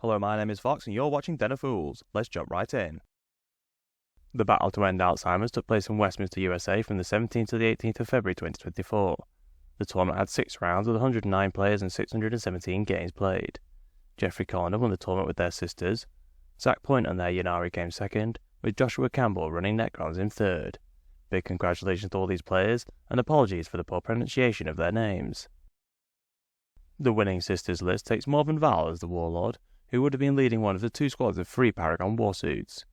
Hello, my name is Fox and you're watching Den of Fools. Let's jump right in. The battle to end Alzheimer's took place in Westminster, USA from the 17th to the 18th of February 2024. The tournament had 6 rounds with 109 players and 617 games played. Jeffrey Corner won the tournament with their sisters. Zach Point and their Yanari came second, with Joshua Campbell running Necrons in third. Big congratulations to all these players, and apologies for the poor pronunciation of their names. The winning sisters list takes Morven Val as the Warlord, who would have been leading one of the 2 squads of 3 Paragon warsuits.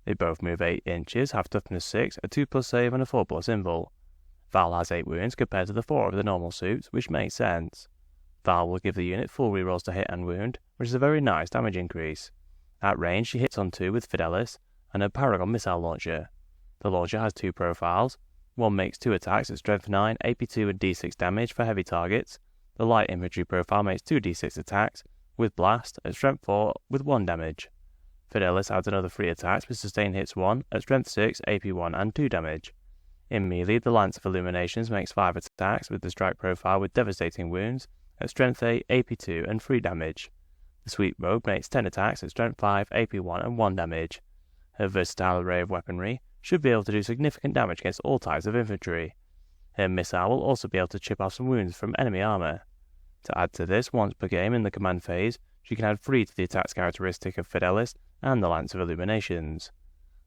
They both move 8 inches, have toughness 6, a 2+ save and a 4+ invul. Val has 8 wounds compared to the 4 of the normal suits, which makes sense. Val will give the unit full rerolls to hit and wound, which is a very nice damage increase. At range, she hits on 2 with Fidelis and a Paragon missile launcher. The launcher has 2 profiles. One makes 2 attacks at strength 9, AP2 and D6 damage for heavy targets. The light infantry profile makes 2 D6 attacks, with blast at strength 4 with 1 damage. Fidelis adds another 3 attacks with sustained hits 1 at strength 6, AP1 and 2 damage. In melee, the Lance of Illuminations makes 5 attacks with the strike profile with devastating wounds at strength 8, AP2 and 3 damage. The Sweep Robe makes 10 attacks at strength 5, AP1 and 1 damage. Her versatile array of weaponry should be able to do significant damage against all types of infantry. Her missile will also be able to chip off some wounds from enemy armor. To add to this, once per game in the command phase, she can add 3 to the attacks characteristic of Fidelis and the Lance of Illuminations.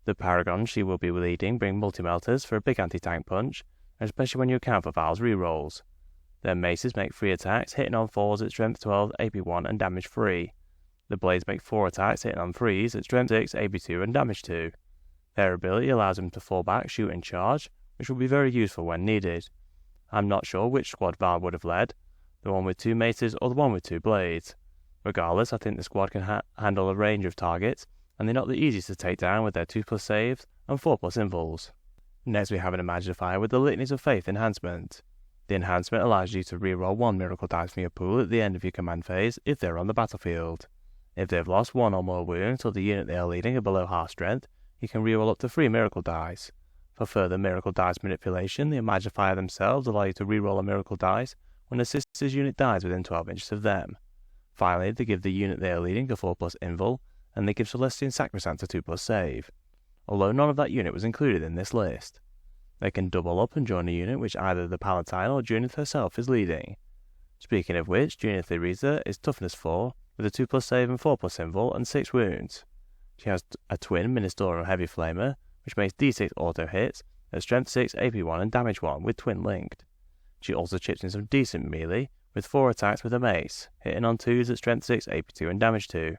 The Paragons she will be leading bring multi-melters for a big anti-tank punch, especially when you account for Val's rerolls. Their maces make 3 attacks, hitting on 4s at strength 12, AP1 and damage 3. The blades make 4 attacks, hitting on 3s at strength 6, AP2 and damage 2. Their ability allows them to fall back, shoot and charge, which will be very useful when needed. I'm not sure which squad Val would have led, the one with 2 maces or the one with 2 blades. Regardless, I think the squad can handle a range of targets, and they're not the easiest to take down with their 2+ saves and 4+ invuls. Next we have an Imagifier with the Litanies of Faith enhancement. The enhancement allows you to reroll 1 miracle dice from your pool at the end of your command phase if they're on the battlefield. If they've lost 1 or more wounds or the unit they are leading are below half strength, you can reroll up to 3 miracle dice. For further miracle dice manipulation, the Imagifier themselves allow you to reroll a miracle dice when a sister's unit dies within 12 inches of them. Finally, they give the unit they are leading a 4+ invul, and they give Celestian Sacrosanct a 2+ save, although none of that unit was included in this list. They can double up and join a unit which either the Palatine or Junith herself is leading. Speaking of which, Junith Lyritha is toughness 4, with a 2+ save and 4+ invul and 6 wounds. She has a twin Ministerial Heavy Flamer, which makes D6 auto hits at strength 6, AP1 and damage 1 with twin linked. She also chips in some decent melee, with 4 attacks with a mace, hitting on 2s at strength 6, AP2 and damage 2.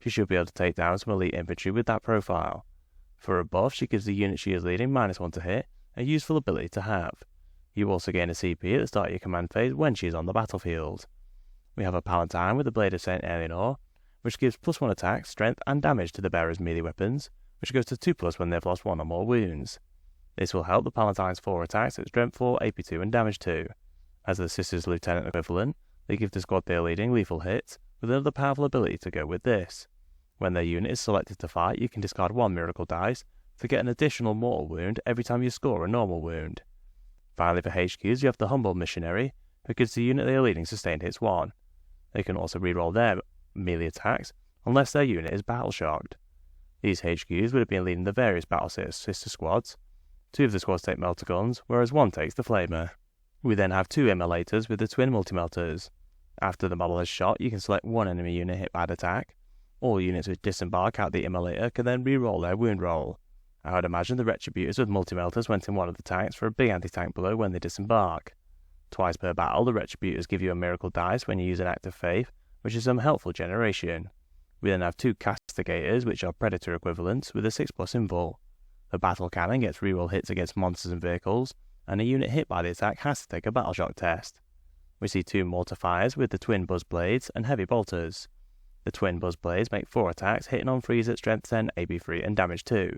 She should be able to take down some elite infantry with that profile. For a buff, she gives the unit she is leading -1 to hit, a useful ability to have. You also gain a CP at the start of your command phase when she is on the battlefield. We have a Palatine with the Blade of St. Eleanor, which gives +1 attack, strength and damage to the bearer's melee weapons, which goes to 2+ when they've lost 1 or more wounds. This will help the Palatine's 4 attacks at strength 4, AP2 and damage 2. As the Sisters' Lieutenant equivalent, they give the squad they are leading lethal hits, with another powerful ability to go with this. When their unit is selected to fight, you can discard 1 miracle dice to get an additional mortal wound every time you score a normal wound. Finally, for HQs, you have the Humble Missionary, who gives the unit they are leading sustained hits 1. They can also reroll their melee attacks, unless their unit is battle-shocked. These HQs would have been leading the various battle sister squads. 2 of the squads take melter guns, whereas 1 takes the flamer. We then have 2 immolators with the twin multi-melters. After the model is shot, you can select 1 enemy unit hit by an attack. All units which disembark out the immolator can then re-roll their wound roll. I would imagine the Retributors with multi-melters went in one of the tanks for a big anti-tank blow when they disembark. Twice per battle, the Retributors give you a miracle dice when you use an Act of Faith, which is some helpful generation. We then have 2 Castigators, which are Predator equivalents, with a 6+ invul. The battle cannon gets reroll hits against monsters and vehicles, and a unit hit by the attack has to take a battle shock test. We see 2 Mortifiers with the twin Buzz Blades and heavy bolters. The twin Buzz Blades make 4 attacks, hitting on 3s at strength 10, AB3 and damage 2.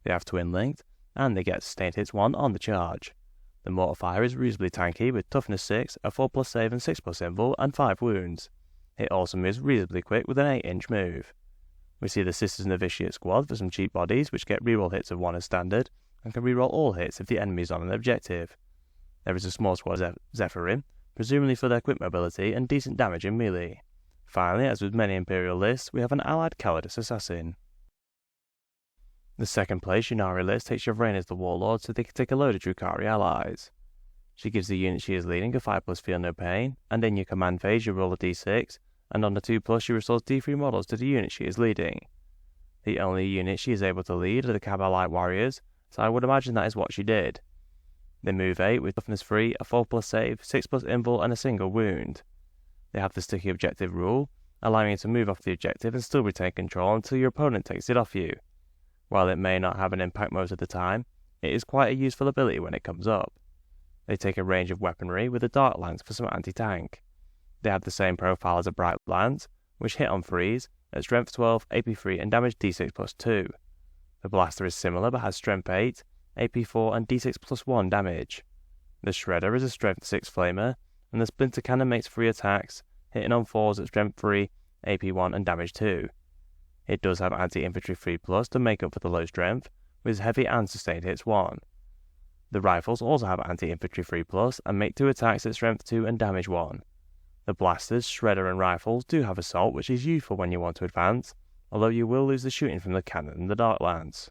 They have twin linked, and they get sustained hits 1 on the charge. The Mortifier is reasonably tanky with toughness 6, a 4+ save and 6+ invul and 5 wounds. It also moves reasonably quick with an 8-inch move. We see the Sisters Novitiate squad for some cheap bodies which get reroll hits of 1 as standard, and can reroll all hits if the enemy is on an objective. There is a small squad of Zephyrim, presumably for their quick mobility and decent damage in melee. Finally, as with many Imperial lists, we have an allied Calidus assassin. The second place Ynnari list takes Yvraine as the warlord so they can take a load of Drukhari allies. She gives the unit she is leading a 5+ feel no pain, and in your command phase you roll a d6, and on the 2+ she restores d3 models to the unit she is leading. The only unit she is able to lead are the Kabbalite warriors, so I would imagine that is what she did. They move 8 with toughness 3, a 4+ save, 6+ invul and a single wound. They have the sticky objective rule, allowing you to move off the objective and still retain control until your opponent takes it off you. While it may not have an impact most of the time, it is quite a useful ability when it comes up. They take a range of weaponry with a Dark Lance for some anti-tank. They have the same profile as a Bright Lance, which hit on 3s, at strength 12, AP 3 and damage d6+2. The Blaster is similar but has strength 8, AP 4 and d6+1 damage. The Shredder is a strength 6 flamer, and the Splinter Cannon makes 3 attacks, hitting on 4s at strength 3, AP 1 and damage 2. It does have anti-infantry 3+ to make up for the low strength, with heavy and sustained hits 1. The rifles also have anti-infantry 3+ and make 2 attacks at strength 2 and damage 1. The blasters, shredder and rifles do have assault, which is useful when you want to advance, although you will lose the shooting from the cannon and the Dark Lance.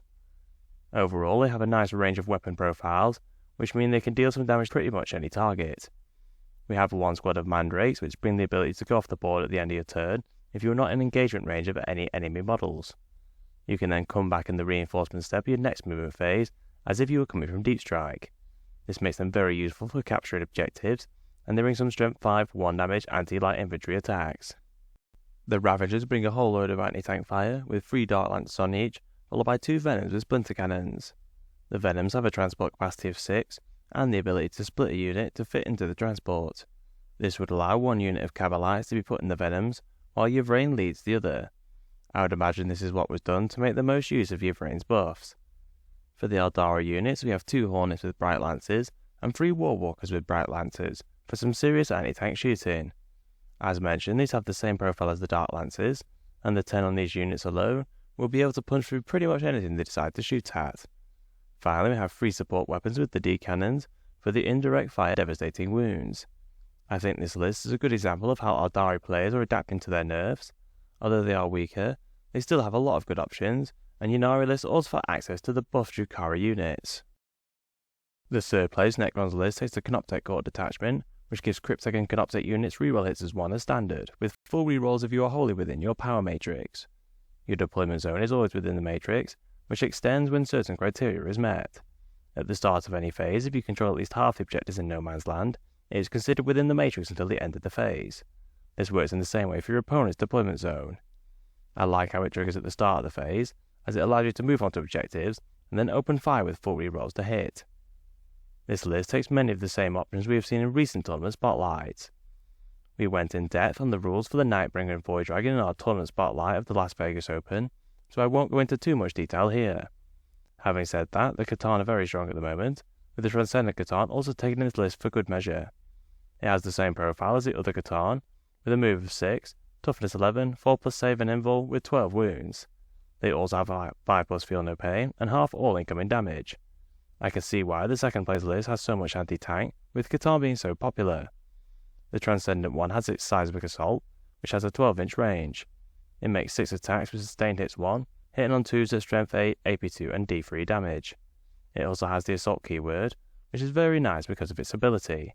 Overall, they have a nice range of weapon profiles, which mean they can deal some damage to pretty much any target. We have one squad of mandrakes, which bring the ability to go off the board at the end of your turn if you are not in engagement range of any enemy models. You can then come back in the reinforcement step of your next movement phase, as if you were coming from deep strike. This makes them very useful for capturing objectives, and they bring some strength 5, 1 damage anti-light infantry attacks. The Ravagers bring a whole load of anti-tank fire, with 3 Dark Lances on each, followed by 2 Venoms with Splinter Cannons. The Venoms have a transport capacity of 6, and the ability to split a unit to fit into the transport. This would allow one unit of Kabbalites to be put in the Venoms, while Yvraine leads the other. I would imagine this is what was done to make the most use of Yvraine's buffs. For the Eldara units, we have 2 Hornets with Bright Lances, and 3 Warwalkers with Bright Lancers, for some serious anti-tank shooting. As mentioned, these have the same profile as the Dark Lances, and the 10 on these units alone will be able to punch through pretty much anything they decide to shoot at. Finally, we have 3 support weapons with the D-Cannons for the indirect fire devastating wounds. I think this list is a good example of how Eldari players are adapting to their nerfs. Although they are weaker, they still have a lot of good options, and Ynnari lists also have access to the buff Drukhari units. The third place Necron's list takes the Canoptek Court detachment, which gives Cryptek and Canoptek units reroll hits as 1 as standard, with full rerolls if you are wholly within your power matrix. Your deployment zone is always within the matrix, which extends when certain criteria is met. At the start of any phase, if you control at least half the objectives in No Man's Land, it is considered within the matrix until the end of the phase. This works in the same way for your opponent's deployment zone. I like how it triggers at the start of the phase, as it allows you to move on to objectives, and then open fire with full rerolls to hit. This list takes many of the same options we have seen in recent tournament spotlights. We went in depth on the rules for the Nightbringer and Void Dragon in our tournament spotlight of the Las Vegas Open, so I won't go into too much detail here. Having said that, the Catan are very strong at the moment, with the Transcendent Catan also taken in this list for good measure. It has the same profile as the other Catan, with a move of 6, toughness 11, 4+ save and invul with 12 wounds. They also have 5+ feel no pain, and half all incoming damage. I can see why the second place list has so much anti-tank, with Catan being so popular. The Transcendent one has its Seismic Assault, which has a 12-inch range. It makes 6 attacks with sustained hits 1, hitting on 2s at strength 8, AP2 and D3 damage. It also has the Assault keyword, which is very nice because of its ability.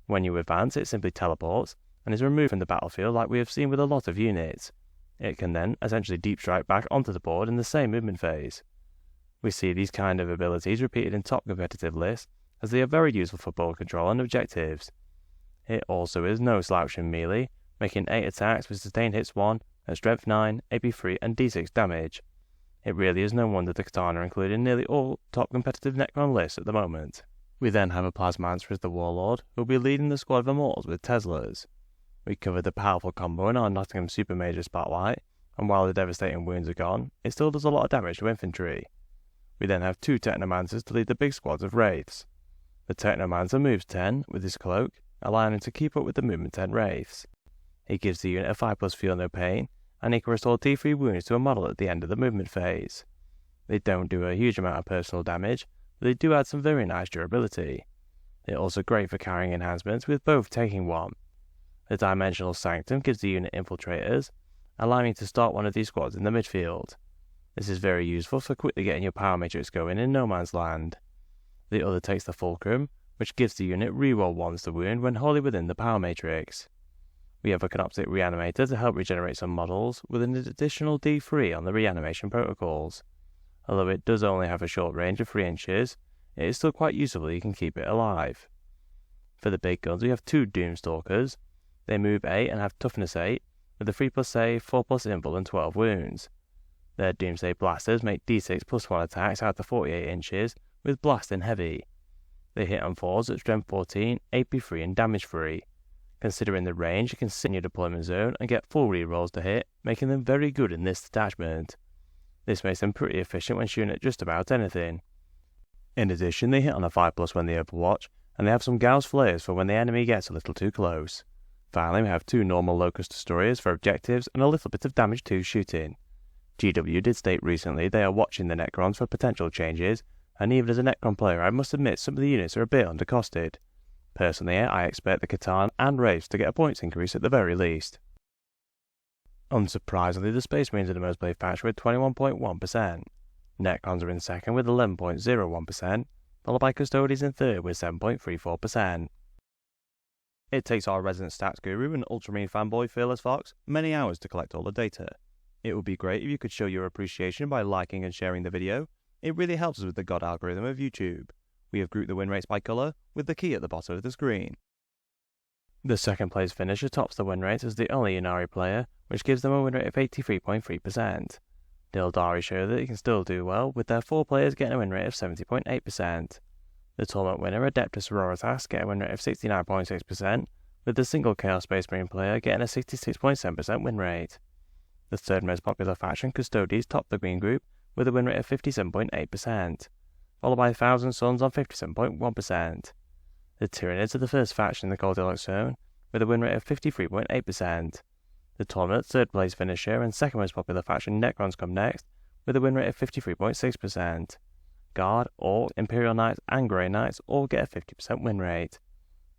When you advance, it simply teleports, and is removed from the battlefield like we have seen with a lot of units. It can then essentially deep strike back onto the board in the same movement phase. We see these kind of abilities repeated in top competitive lists, as they are very useful for board control and objectives. It also is no slouch in melee, making 8 attacks with sustained hits 1 at strength 9, AP3 and D6 damage. It really is no wonder the Catan are included in nearly all top competitive Necron lists at the moment. We then have a Plasmancer as the Warlord, who will be leading the squad of Immortals with Teslas. We covered the powerful combo in our Nottingham Super Major Spotlight, and while the devastating wounds are gone, it still does a lot of damage to infantry. We then have 2 Technomancers to lead the big squads of Wraiths. The Technomancer moves 10 with his cloak, allowing him to keep up with the movement 10 Wraiths. He gives the unit a 5+ feel no pain, and he can restore T3 wounds to a model at the end of the movement phase. They don't do a huge amount of personal damage, but they do add some very nice durability. They're also great for carrying enhancements, with both taking 1. The Dimensional Sanctum gives the unit infiltrators, allowing you to start one of these squads in the midfield. This is very useful for quickly getting your power matrix going in no man's land. The other takes the Fulcrum, which gives the unit reroll 1s to wound when wholly within the power matrix. We have a Canoptic Reanimator to help regenerate some models, with an additional D3 on the reanimation protocols. Although it does only have a short range of 3 inches, it is still quite useful you can keep it alive. For the big guns we have 2 Doomstalkers. They move 8 and have toughness 8, with a 3+ save, 4+ invul and 12 wounds. Their Doomsday Blasters make D6 +1 attacks out to 48 inches, with blast in heavy. They hit on 4s at strength 14, AP 3 and damage 3. Considering the range, you can sit in your deployment zone and get full rerolls to hit, making them very good in this detachment. This makes them pretty efficient when shooting at just about anything. In addition, they hit on a 5+ when they overwatch, and they have some Gauss flares for when the enemy gets a little too close. Finally, we have 2 normal Locust Destroyers for objectives and a little bit of damage 2 shooting. GW did state recently they are watching the Necrons for potential changes, and even as a Necron player I must admit some of the units are a bit undercosted. Personally, I expect the Catan and Wraiths to get a points increase at the very least. Unsurprisingly, the Space Marines are the most played faction with 21.1%. Necrons are in second with 11.01%, followed by Custodians in third with 7.34%. It takes our resident stats guru and Ultramarine fanboy Fearless Fox many hours to collect all the data. It would be great if you could show your appreciation by liking and sharing the video. It really helps us with the God algorithm of YouTube. We have grouped the win rates by colour, with the key at the bottom of the screen. The second place finisher tops the win rate as the only Inari player, which gives them a win rate of 83.3%. Dildari show that they can still do well, with their 4 players getting a win rate of 70.8%. The tournament winner Adepta Sororitas get a win rate of 69.6%, with the single Chaos Space Marine player getting a 66.7% win rate. The third most popular faction, Custodians, topped the green group with a win rate of 57.8%, followed by 1000 Suns on 57.1%. The Tyranids are the first faction in the Goldilocks zone, with a win rate of 53.8%. The tournament third place finisher and second most popular faction, Necrons, come next, with a win rate of 53.6%. Guard, Orc, Imperial Knights and Grey Knights all get a 50% win rate.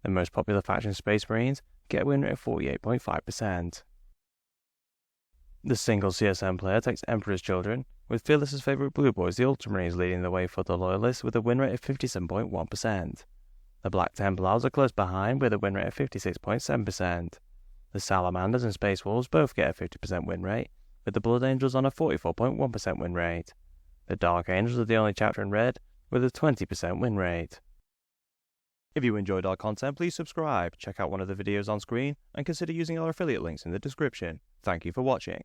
The most popular faction, Space Marines, get a win rate of 48.5%. The single CSM player takes Emperor's Children, with Fearless's favourite Blue Boys, the Ultramarines, leading the way for the Loyalists with a win rate of 57.1%. The Black Templars are close behind with a win rate of 56.7%. The Salamanders and Space Wolves both get a 50% win rate, with the Blood Angels on a 44.1% win rate. The Dark Angels are the only chapter in red, with a 20% win rate. If you enjoyed our content, please subscribe, check out one of the videos on screen, and consider using our affiliate links in the description. Thank you for watching.